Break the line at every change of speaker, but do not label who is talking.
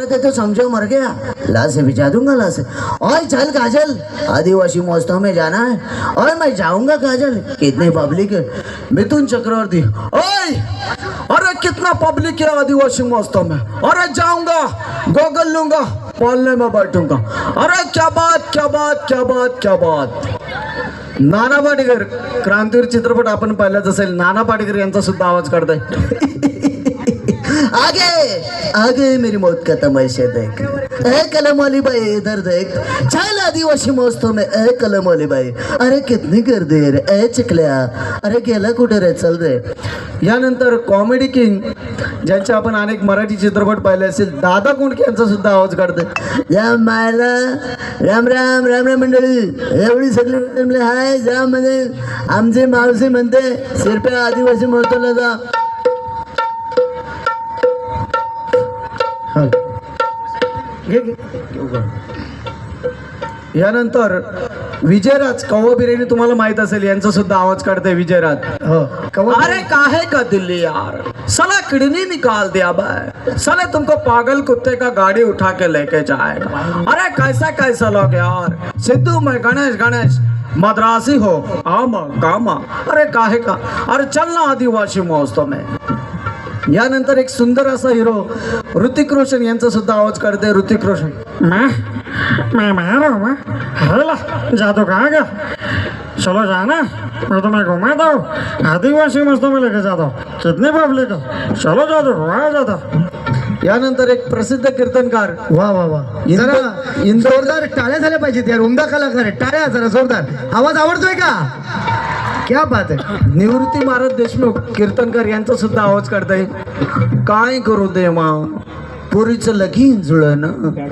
तो समझो मर गया, लाश से बिछा दूंगा लाश से। ओए चल काजल, आदिवासी मौजों में जाना है। और मैं जाऊंगा काजल, कितने पब्लिक है। मिथुन चक्रवर्ती, ओए अरे कितना पब्लिक है आदिवासी मौजों में। अरे जाऊंगा, गोगल लूंगा, पालने में बैठूंगा। अरे क्या बात क्या बात क्या बात क्या बात। नाना पाटेकर, क्रांतीवीर चित्रपट आपण पाहिलाच असेल, नाना पाटेकर यांचा सुद्धा आवाज काढताय। आगे आगे मेरी मौत का तमाशा देख, ए कलम वाली बाई इधर देख, चल आदिवासी मौजों में, ए कलम वाली बाई। अरे कितनी गर्दी आहे रे, ए चिकल्या, अरे गेला कुठे रे, चल रे। यानंतर कॉमेडी किंग, ज्यांचे आपण अनेक मराठी चित्रपट पाहिले असेल, दादा कोंडके यांचा सुद्धा आवाज काढतोय। या मायला राम राम राम राम मंडळी, एवढी सगळी हाय जा म्हणजे आमचे मावशी म्हणते शिरप्या आदिवासी महोत्सवाला जा। यानंतर विजयराज कौवा बिर्याणी तुम्हाला माहित असेल, यांचा सुद्धा आवाज काढते विजयराज। अरे काहे का दिल्ली यार, साला किडनी निकाल दिया भाई, साले तुमको पागल कुत्ते का गाड़ी उठा के लेके जाएगा। अरे कैसा कैसा लोग यार, सिद्धू में गणेश गणेश मद्रासी हो आमा कामा। अरे काहे का, अरे चलना आदिवासी महोत्सव में। यानंतर एक सुंदर असा हिरो ऋतिक रोशन यांचा सुद्धा आवाज काढते ऋतिक रोशन।
मैं मारो मैं हेला जादू कहाँ गया, चलो जाना, मैं तुम्हें घुमाता हूँ, आदिवासी मस्तों में लेके जाता हूँ, कितनी पब्लिक है, चलो जादू वहाँ जाता।
यानंतर एक प्रसिद्ध कीर्तनकार,
वा वा वा, जरा जोरदार टाळ्या झाल्या पाहिजेत यार, उमदा कलाकार आहे, टाळ्या जरा जोरदार। आवाज आवडतोय का, क्या बात आहे।
निवृत्ती महाराज देशमुख कीर्तनकार यांचा सुद्धा आवाज काढताय। काय करू दे मा, पुरीचं लगीन जुळलं ना।